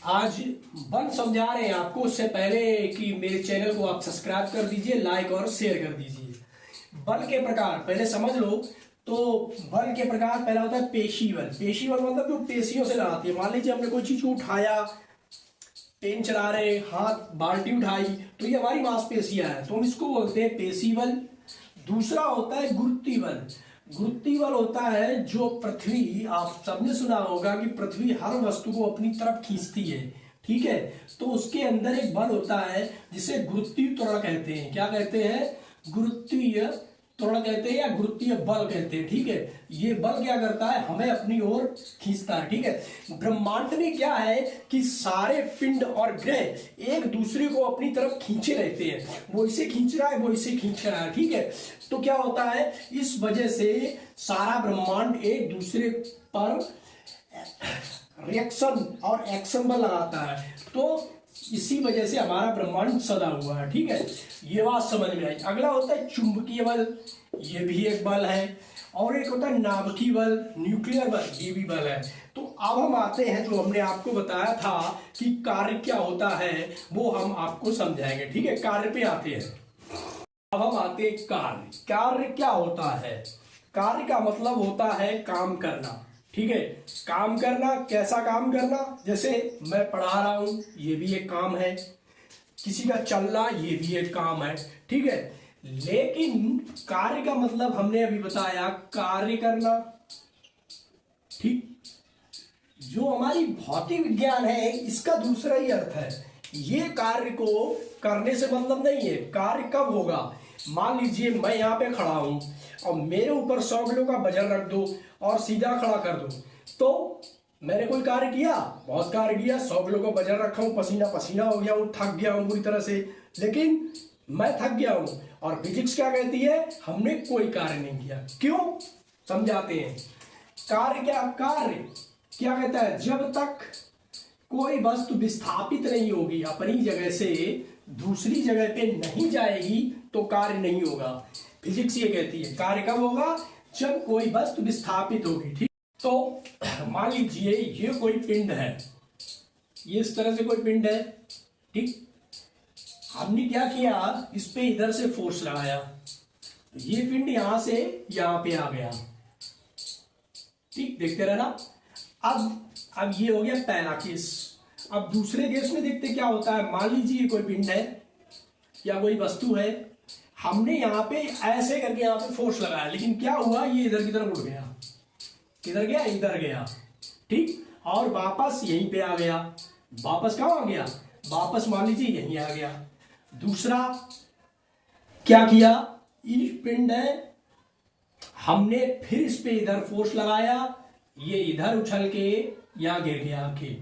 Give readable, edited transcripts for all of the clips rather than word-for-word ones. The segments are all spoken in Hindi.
आज बल समझा रहे हैं आपको। उससे पहले कि मेरे चैनल को आप सब्सक्राइब कर दीजिए, लाइक और शेयर कर दीजिए। बल के प्रकार पहले समझ लो। तो बल के प्रकार पहला होता है पेशी बल। पेशी बल मतलब जो पेशियों से लगाती है। मान लीजिए हमने कोई चीज को उठाया, पेन चला रहे, हाथ बाल्टी उठाई, तो ये हमारी मांसपेशियां हैं, तो हम इसको बोलते हैं पेशी बल। दूसरा होता है गुरुत्वीय बल। गुरुत्वीय बल होता है जो पृथ्वी, आप सबने सुना होगा कि पृथ्वी हर वस्तु को अपनी तरफ खींचती है, ठीक है। तो उसके अंदर एक बल होता है जिसे गुरुत्वीय त्वरण कहते हैं। क्या कहते हैं? गुरुत्वीय त्वरण कहते हैं या गुरुत्वीय बल कहते हैं, ठीक है। ये बल क्या करता है? हमें अपनी ओर खींचता है, ठीक है। ब्रह्मांड में क्या है कि सारे पिंड और ग्रह एक दूसरे को अपनी तरफ खींचे रहते हैं। वो इसे खींच रहा है, वो इसे खींच रहा है, ठीक है। तो क्या होता है, इस वजह से सारा ब्रह्मांड एक दूसरे पर रिएक्शन और एक्शन बल लगाता है। तो इसी वजह से हमारा ब्रह्मांड सदा हुआ है, ठीक है। ये बात समझ में आई। अगला होता है चुंबकीय बल। ये भी एक बल है। और एक होता है नाभिकीय बल, न्यूक्लियर बल, ये भी बल है। तो अब हम आते हैं, जो हमने आपको बताया था कि कार्य क्या होता है, वो हम आपको समझाएंगे, ठीक है। कार्य पे आते हैं। अब हम आते हैं कार्य। कार्य क्या होता है? कार्य का मतलब होता है काम करना, ठीक है। काम करना, कैसा काम करना? जैसे मैं पढ़ा रहा हूं, ये भी एक काम है। किसी का चलना, ये भी एक काम है, ठीक है। लेकिन कार्य का मतलब हमने अभी बताया कार्य करना, ठीक। जो हमारी भौतिक विज्ञान है इसका दूसरा ही अर्थ है। ये कार्य को करने से मतलब नहीं है। कार्य कब होगा? मान लीजिए मैं यहाँ पे खड़ा हूं और मेरे ऊपर 100 किलो का वजन रख दो और सीधा खड़ा कर दो, तो मैंने कोई कार्य किया? बहुत कार्य किया। 100 किलो का वजन रखा हूं, पसीना पसीना हो गया हूं, थक गया हूं पूरी तरह से, लेकिन मैं थक गया हूं। और फिजिक्स क्या कहती है? हमने कोई कार्य नहीं किया। क्यों? समझाते हैं। कार्य क्या कहता है? जब तक कोई वस्तु विस्थापित नहीं होगी, अपनी जगह से दूसरी जगह पे नहीं जाएगी, तो कार्य नहीं होगा। फिजिक्स ये कहती है कार्य कब होगा? जब कोई वस्तु विस्थापित होगी, ठीक। तो मान लीजिए ये कोई पिंड है, ये इस तरह से कोई पिंड है, ठीक। हमने क्या किया? इस पे इधर से फोर्स लगाया, तो ये पिंड यहां से यहां पे आ गया, ठीक। देखते रहना। अब ये हो गया पहला केस। अब दूसरे केस में देखते क्या होता है। मान लीजिए कोई पिंड है या कोई वस्तु है, हमने यहाँ पे ऐसे करके यहाँ पे फोर्स लगाया, लेकिन क्या हुआ? ये इधर की तरफ उड़ गया। किधर गया? इधर गया, ठीक। और वापस यहीं पे आ गया। वापस कहाँ आ गया? वापस मान लीजिए यहीं आ गया। दूसरा क्या किया? ये पिंड है, हमने फिर इस पे इधर फोर्स लगाया, ये इधर उछल के यहां गिर गया आके,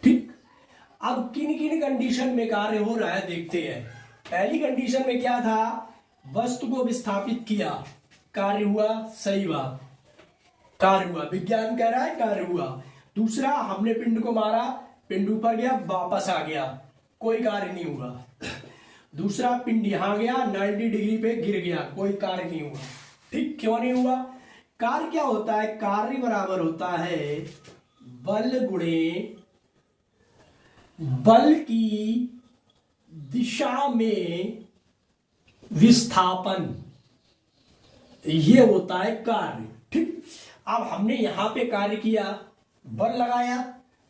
ठीक। अब किन किन कंडीशन में कार्य हो रहा है देखते हैं। पहली कंडीशन में क्या था? वस्तु को विस्थापित किया, कार्य हुआ, सही बात, कार्य हुआ। विज्ञान कह रहा है कार्य हुआ। दूसरा, हमने पिंड को मारा, पिंड ऊपर गया, वापस आ गया, कोई कार्य नहीं हुआ। दूसरा, पिंड यहां गया, 90 डिग्री पे गिर गया, कोई कार्य नहीं हुआ, ठीक। क्यों नहीं हुआ? कार्य क्या होता है? कार्य बराबर होता है बल गुणे बल की दिशा में विस्थापन, ये होता है कार्य, ठीक। अब हमने यहां पे कार्य किया, बल लगाया,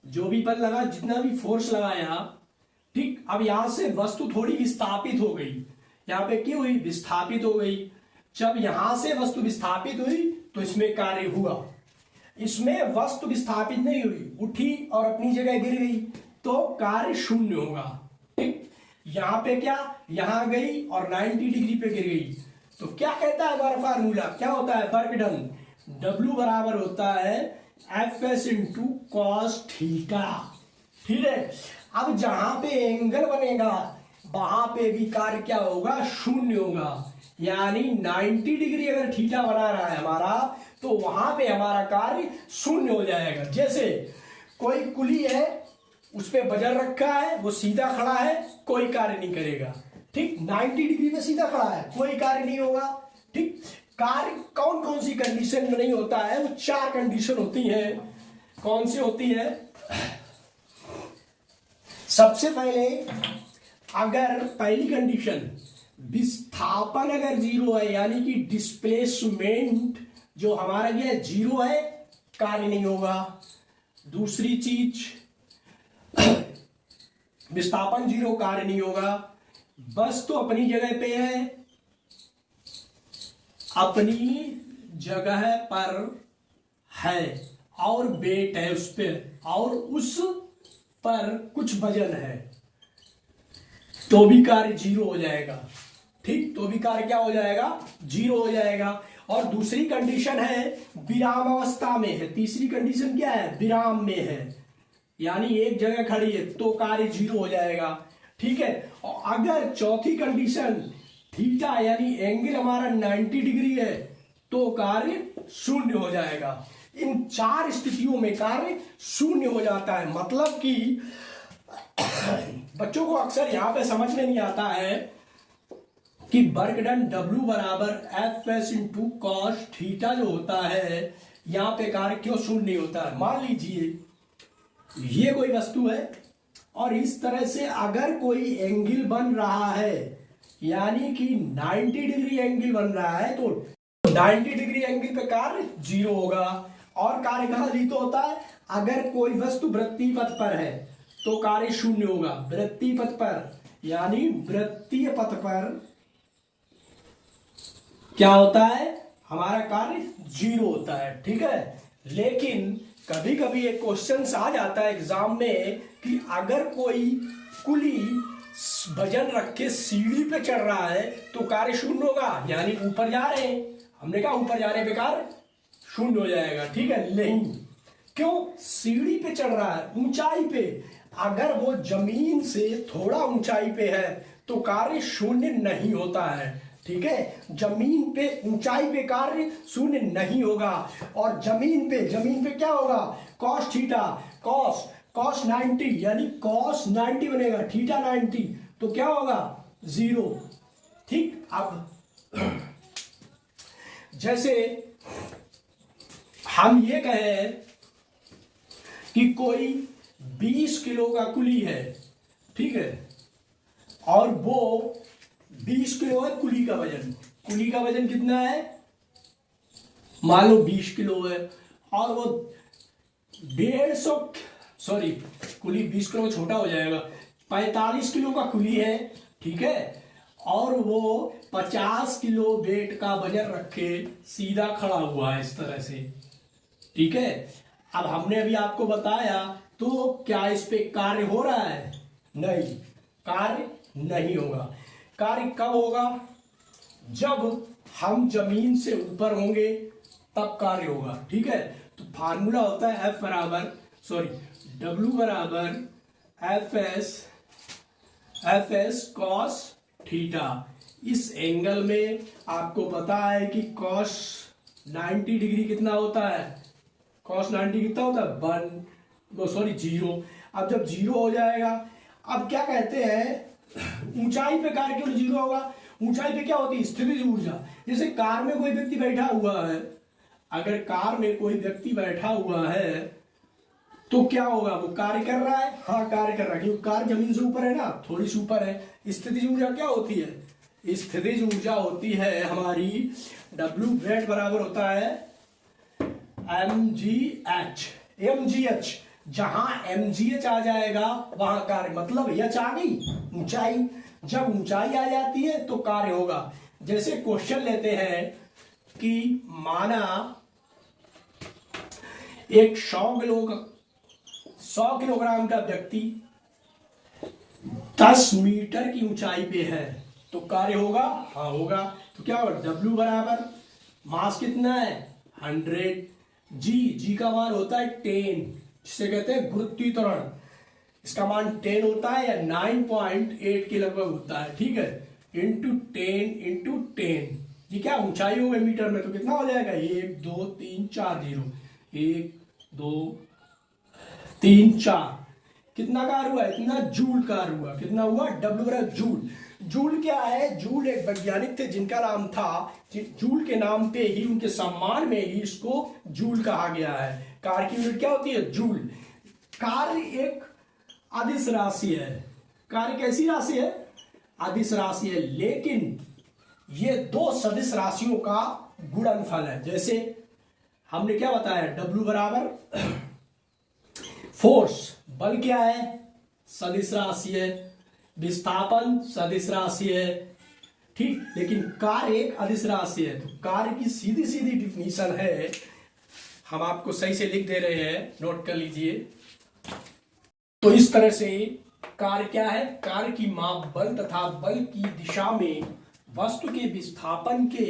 जो भी बल लगा, जितना भी फोर्स लगाया, ठीक। अब यहां से वस्तु थोड़ी विस्थापित हो गई। यहां पे क्यों हुई? विस्थापित हो गई। जब यहां से वस्तु विस्थापित हुई तो इसमें कार्य हुआ। इसमें वस्तु विस्थापित नहीं हुई, उठी और अपनी जगह गिर गई, तो कार्य शून्य होगा, ठीक। यहां पे क्या? यहां गई और 90 डिग्री पे गिर गई, तो क्या कहता है हमारा फार्मूला? क्या होता है? Work done. W बराबर होता है Fs इंटू कॉस थीटा, ठीक है। अब जहां पे एंगल बनेगा वहां पे भी कार्य क्या होगा? शून्य होगा। यानी 90 डिग्री अगर थीटा बना रहा है हमारा, तो वहां पे हमारा कार्य शून्य हो जाएगा। जैसे कोई कुली है, उस पे वजन रखा है, वो सीधा खड़ा है, कोई कार्य नहीं करेगा, ठीक। 90 डिग्री पे सीधा खड़ा है, कोई कार्य नहीं होगा, ठीक। कार्य कौन कौन सी कंडीशन में नहीं होता है? वो 4 कंडीशन होती है। कौन सी होती है? सबसे पहले अगर पहली कंडीशन विस्थापन अगर जीरो है, यानी कि डिस्प्लेसमेंट जो हमारा गया जीरो है, कार्य नहीं होगा। दूसरी चीज, विस्थापन जीरो, कार्य नहीं होगा। बस तो अपनी जगह पे है, अपनी जगह पर है, और वेट है उस पे, और उस पर कुछ वजन है, तो भी कार्य जीरो हो जाएगा। ठीक, तो भी कार्य क्या हो जाएगा? जीरो हो जाएगा। और दूसरी कंडीशन है विराम अवस्था में है। तीसरी कंडीशन क्या है? विराम में है, यानी एक जगह खड़ी है, तो कार्य जीरो हो जाएगा। ठीक है। और अगर चौथी कंडीशन थीटा यानी एंगल हमारा 90 डिग्री है, तो कार्य शून्य हो जाएगा। इन चार स्थितियों में कार्य शून्य हो जाता है। मतलब कि बच्चों को अक्सर यहां पे समझ में नहीं आता है कि वर्क डन W बराबर F S into cos theta जो होता है, यहां पे कार्य क्यों शून्य नहीं होता है। मान लीजिए ये कोई वस्तु है, और इस तरह से अगर कोई एंगल बन रहा है, यानी कि 90 डिग्री एंगल बन रहा है, तो 90 डिग्री एंगल पे कार्य जीरो होगा। और कार्य कहां अधिक होता है? अगर कोई वस्तु वृत्तीय पथ पर है, तो कार्य शून्य होगा। वृत्तीय पथ पर, यानी वृत्तीय पथ पर क्या होता है? हमारा कार्य जीरो होता है। ठीक है। लेकिन कभी कभी एक क्वेश्चन आ जाता है एग्जाम में कि अगर कोई कुली वजन रख के सीढ़ी पे चढ़ रहा है, तो कार्य शून्य होगा, यानी ऊपर जा रहे हैं। हमने कहा ऊपर जाने पे कार्य शून्य हो जाएगा। ठीक है। नहीं, क्यों? सीढ़ी पे चढ़ रहा है, ऊंचाई पे। अगर वो जमीन से थोड़ा ऊंचाई पे है, तो कार्य शून्य नहीं होता है। ठीक है। जमीन पे, ऊंचाई पे कार्य शून्य नहीं होगा। और जमीन पे क्या होगा? कॉस थीटा, कॉस 90, यानी कॉस 90 बनेगा, थीटा 90, तो क्या होगा? जीरो। ठीक। अब जैसे हम ये कहें कि कोई 20 किलो का कुली है, ठीक है, और वो 20 किलो है कुली का वजन। कुली का वजन कितना है? मान लो 20 किलो है, और वो 150, सॉरी, कुली 20 किलो छोटा हो जाएगा, 45 किलो का कुली है, ठीक है, और वो 50 किलो वेट का वजन रखे सीधा खड़ा हुआ है इस तरह से। ठीक है। अब हमने अभी आपको बताया, तो क्या इस पे कार्य हो रहा है? नहीं, कार्य नहीं होगा। कार्य कब होगा? जब हम जमीन से ऊपर होंगे, तब कार्य होगा। ठीक है। तो फार्मूला होता है W बराबर एफ एस कॉस थीटा। इस एंगल में आपको पता है कि कॉस 90 डिग्री कितना होता है? कॉस 90 कितना होता है? जीरो। अब जब जीरो हो जाएगा, अब क्या कहते हैं, ऊंचाई पे कार्य क्यों जीरो होगा? ऊंचाई पे क्या होती है? स्थितिज ऊर्जा। जैसे कार में कोई व्यक्ति बैठा हुआ है, अगर कार में कोई व्यक्ति बैठा हुआ है, तो क्या होगा? वो कार्य कर रहा है। हाँ, कार्य कर रहा है, क्योंकि कार जमीन से ऊपर है ना, थोड़ी सी ऊपर है। स्थितिज ऊर्जा क्या होती है? स्थितिज ऊर्जा होती है हमारी W वेट बराबर होता है mgh। जहां mgh आ जाएगा, वहां कार्य, मतलब h आ गई ऊंचाई। जब ऊंचाई आ जाती है, तो कार्य होगा। जैसे क्वेश्चन लेते हैं कि माना एक 100 किलोग्राम का व्यक्ति 10 मीटर की ऊंचाई पे है, तो कार्य होगा? हाँ, होगा। तो क्या होगा? W बराबर मास कितना है? 100, जी का मान होता है 10, जिसे कहते हैं गुरुत्वीय त्वरण। इसका मान 10 होता है, या 9.8 के लगभग होता है। ठीक है। इंटू 10, ये क्या ऊंचाई हो गई मीटर में, तो कितना हो जाएगा? 1 2 3 4 0, 1 2 3 4। कितना कार हुआ? इतना जूल कार हुआ। कितना हुआ? W बराबर जूल। जूल क्या है? जूल एक वैज्ञानिक थे जिनका नाम था, जूल के नाम पे ही, उनके सम्मान में ही इसको जूल कहा गया है। कार की यूनिट क्या होती है? जूल। कार्य एक अदिश राशि है। कार्य कैसी राशि है? अदिश राशि है, लेकिन ये दो सदिश राशियों का गुणनफल है। जैसे हमने क्या बताया, W बराबर फोर्स, बल क्या है? सदिश राशि है, विस्थापन सदिश राशि है, ठीक। लेकिन कार्य एक अदिश राशि है। तो कार्य की सीधी सीधी डिफिनीशन है, हम आपको सही से लिख दे रहे हैं, नोट कर लीजिए। तो इस तरह से कार्य क्या है? कार्य की माप बल तथा बल की दिशा में वस्तु के विस्थापन के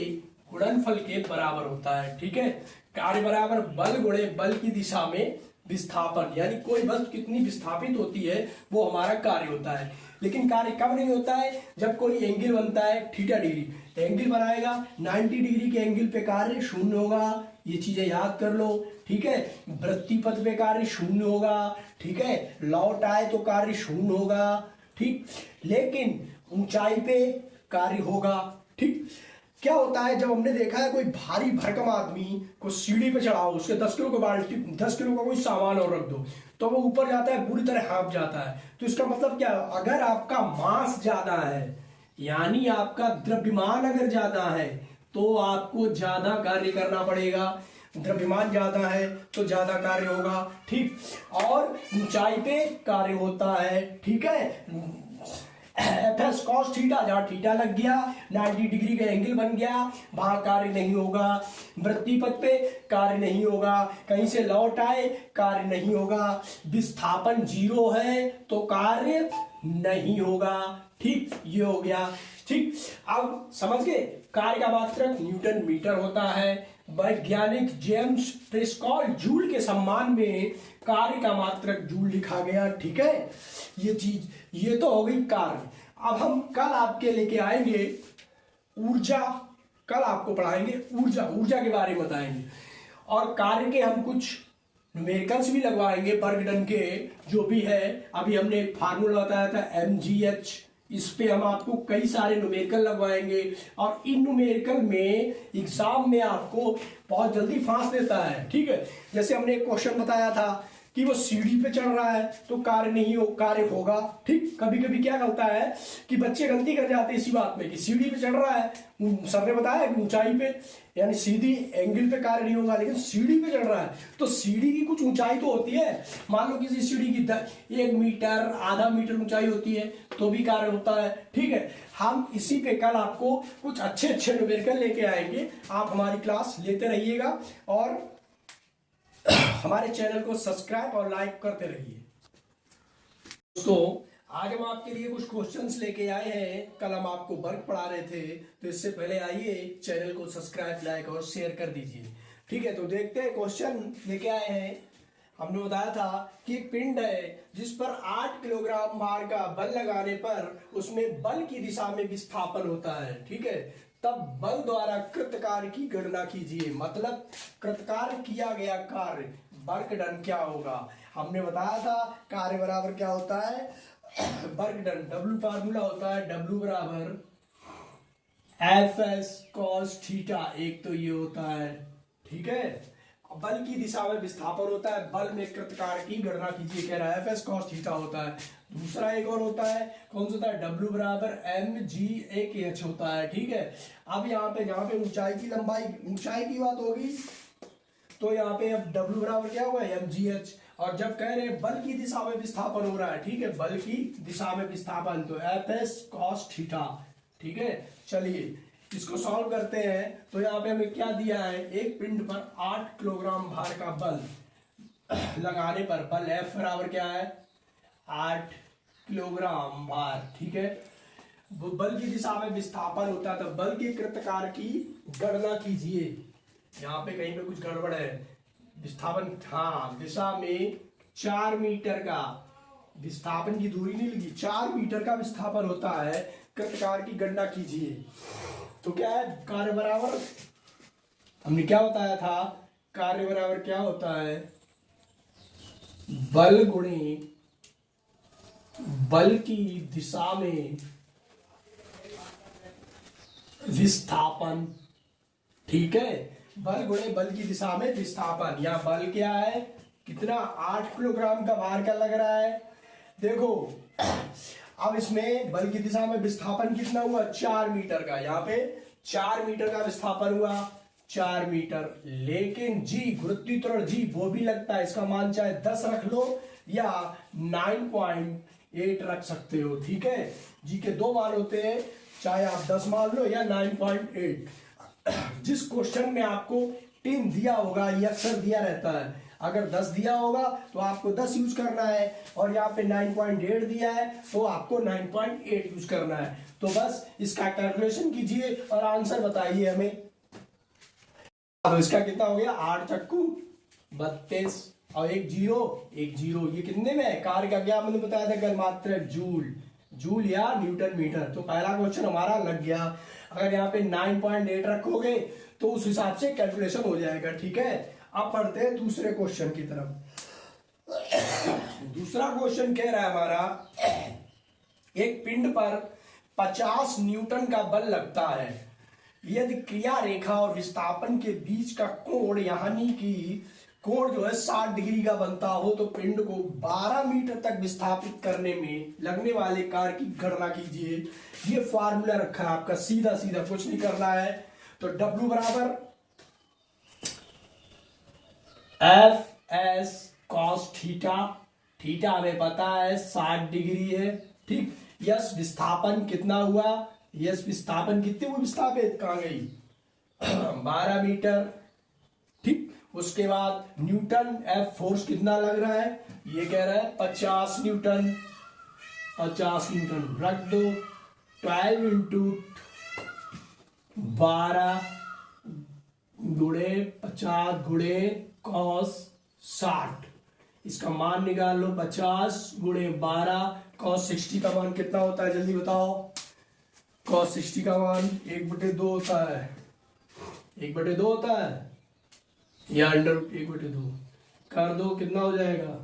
गुणनफल के बराबर होता है, ठीक है। कार्य बराबर बल गुणे बल की दिशा में विस्थापन, यानी कोई वस्तु कितनी विस्थापित होती है वो हमारा कार्य होता है। लेकिन कार्य कब नहीं होता है? जब कोई एंगल बनता है थीटा डिग्री, एंगल बनाएगा 90 डिग्री के एंगल पे कार्य शून्य होगा, ये चीजें याद कर लो, ठीक है। वृत्ति पथ पे कार्य शून्य होगा, ठीक है। लौट आए तो कार्य शून्य होगा, ठीक। लेकिन ऊंचाई पे कार्य होगा, ठीक। क्या होता है, जब हमने देखा है कोई भारी भरकम आदमी को सीढ़ी पे चढ़ाओ, उसके 10 किलो का बाल्टी, 10 किलो का कोई सामान और रख दो, तो वो ऊपर जाता है, बुरी तरह हाँफ जाता है। तो इसका मतलब क्या? अगर आपका मास ज्यादा है, यानी आपका द्रव्यमान अगर ज्यादा है, तो आपको ज्यादा कार्य करना पड़ेगा। द्रव्यमान ज्यादा है तो ज्यादा कार्य होगा, ठीक। और ऊंचाई पे कार्य होता है, ठीक है। एफएस कॉस थीटा, जहां थीटा लग गया 90 डिग्री का एंगल बन गया, वहां कार्य नहीं होगा। वृत्ति पथ पे कार्य नहीं होगा, कहीं से लौट आए कार्य नहीं होगा। विस्थापन 0 है तो कार्य नहीं होगा, ठीक। ये हो गया, ठीक। अब समझ गए, कार्य का मात्रक न्यूटन मीटर होता है। वैज्ञानिक जेम्स प्रेस्कॉल जूल के सम्मान में कार्य का मात्रक जूल लिखा गया, ठीक है। ये चीज, ये तो हो गई कार्य। अब हम कल आपके लेके आएंगे ऊर्जा, कल आपको पढ़ाएंगे ऊर्जा, ऊर्जा के बारे में बताएंगे। और कार्य के हम कुछ न्यूमेरिकल्स भी लगवाएंगे, वर्ग डन के जो भी है। अभी हमने एक फार्मूला बताया था mgh, इस पे हम आपको कई सारे न्यूमेरिकल लगवाएंगे। और इन न्यूमेरिकल में एग्जाम में आपको बहुत जल्दी फांस देता है, ठीक है। जैसे हमने एक क्वेश्चन बताया था कि वो सीढ़ी पे चढ़ रहा है तो कार्य नहीं हो, कार्य होगा, ठीक। कभी कभी क्या होता है कि बच्चे गलती कर जाते हैं इसी बात में कि सीढ़ी पे चढ़ रहा है, सर ने बताया कि ऊंचाई पे यानी सीधी एंगल पे कार्य नहीं होगा, लेकिन सीढ़ी पे चढ़ रहा है तो सीढ़ी की कुछ ऊंचाई तो होती है। मान लो किसी सीढ़ी की 1 मीटर, आधा मीटर ऊंचाई होती है तो भी कार्य होता है, ठीक है। हम इसी पे कल आपको कुछ अच्छे अच्छे न्यूमेरिकल लेके आएंगे। आप हमारी क्लास लेते रहिएगा और हमारे चैनल को सब्सक्राइब और लाइक करते रहिए। दोस्तों, आज हम आपके लिए कुछ क्वेश्चंस लेके आए हैं। कल हम आपको वर्क पढ़ा रहे थे, तो इससे पहले आइए चैनल को सब्सक्राइब, लाइक और शेयर कर दीजिए, ठीक है। तो देखते हैं क्वेश्चन लेके आए हैं। हमने बताया था कि एक पिंड है जिस पर 8 किलोग्राम भार का बल लगाने पर उसमें बल की दिशा में विस्थापन होता है, ठीक है। तब बल द्वारा कृत कार्य की गणना कीजिए। मतलब कृतकार्य किया गया कार्य, वर्क डन क्या होगा। हमने बताया था कार्य बराबर क्या होता है, वर्क डन। W फार्मूला होता है W बराबर FS cos थीटा, एक तो ये होता है, ठीक है। बल की दिशा में विस्थापन होता है, बल में कृत कार्य की गणना कीजिए कह रहा है, FS cos थीटा होता है। दूसरा एक और होता है, कौन सा होता है, W बराबर mgh होता है, ठीक है। अब यहाँ पे जहाँ पे ऊंचाई की लंबाई, ऊंचाई की बात होगी तो यहाँ पे अब W बराबर क्या होगा, mgh। और जब कह रहे हैं बल की दिशा में विस्थापन हो रहा है, ठीक है, बल की दिशा में विस्थापन, तो FS cos थीटा, ठीक है। चलिए इसको सॉल्व करते हैं। तो यहाँ पे हमें क्या दिया है, एक पिंड पर 8 किलोग्राम भार का बल लगाने पर बल F बराबर क्या है, 8 किलोग्राम भार, ठीक है। बल की दिशा में विस्थापन होता है तो बल के कृत कार्य की गणना कीजिए। यहाँ पे कहीं पे कुछ गड़बड़ है, विस्थापन, हाँ, दिशा में 4 मीटर का विस्थापन की दूरी नहीं लगी, 4 मीटर का विस्थापन होता है, कृत कार्य की गणना कीजिए। तो क्या है, कार्य बराबर, हमने क्या बताया था, कार्य बराबर क्या होता है, बल गुणे बल की दिशा में विस्थापन, ठीक है। बल गुणे बल की दिशा में विस्थापन, या बल क्या है, कितना, 8 किलोग्राम का भार का लग रहा है, देखो अब इसमें बल की दिशा में विस्थापन कितना हुआ, 4 मीटर का, यहाँ पे 4 मीटर का विस्थापन हुआ, 4 मीटर। लेकिन जी गुरुत्वाकर्षण जी वो भी लगता है, इसका मान चाहे 10 रख लो या 9.8 रख सकते हो, ठीक है। जी के दो मान होते हैं, चाहे आप 10 मान लो या 9.8। जिस क्वेश्चन में आपको 10 दिया होगा, ये अक्सर दिया रहता है, अगर 10 दिया होगा तो आपको 10 यूज करना है, और यहाँ पे 9.8 दिया है तो आपको 9.8 यूज करना है। तो बस इसका कैलकुलेशन कीजिए और आंसर बताइए हमें। तो इसका कितना हो गया, 8 चक्कू 32 और एक जीरो, ये कितने में है, कार्य का क्या मैंने बताया था कल, मात्र जूल या न्यूटन मीटर। तो पहला क्वेश्चन हमारा लग गया। अगर यहाँ पे 9.8 रखोगे तो उस हिसाब से कैलकुलेशन हो जाएगा, ठीक है। अब पढ़ते हैं दूसरे क्वेश्चन की तरफ। दूसरा क्वेश्चन कह रहा है हमारा, एक पिंड पर 50 न्यूटन का बल लगता है, यदि क्रिया रेखा और विस्थापन के बीच का कोण यानी कि कोण जो है 60 डिग्री का बनता हो, तो पिंड को 12 मीटर तक विस्थापित करने में लगने वाले कार्य की गणना कीजिए। ये फार्मूला रखा है आपका, सीधा सीधा कुछ नहीं करना है। तो W बराबर F S cos theta, theta हमें पता है 60 डिग्री है, ठीक। यस विस्थापन कितना हुआ, यस विस्थापन कितने हुए, विस्थापित कहां गई 12 मीटर, ठीक। उसके बाद न्यूटन, एफ फोर्स कितना लग रहा है, ये कह रहा है 50 न्यूटन, 50 न्यूटन रख दो। 12 इंटू 12 गुणे 50 गुणे कॉस 60, इसका मान निकाल लो, 50 गुणे 12 कॉस 60 का मान कितना होता है, जल्दी बताओ। कॉस 60 का मान 1/2 होता है, 1/2 होता है, या अंडर 1/2 कर दो, कितना हो जाएगा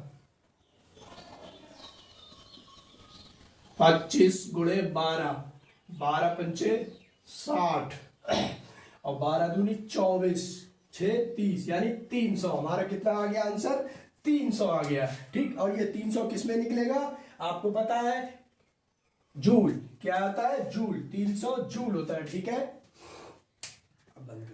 25 गुणे 12, 12 पंचे 60 और 12 दूनी 24, 6 30 यानी 300। हमारा कितना आ गया आंसर, 300 आ गया, ठीक। और ये 300 किस में निकलेगा, आपको पता है जूल, क्या आता है जूल, 300 जूल होता है, ठीक है। अब बंद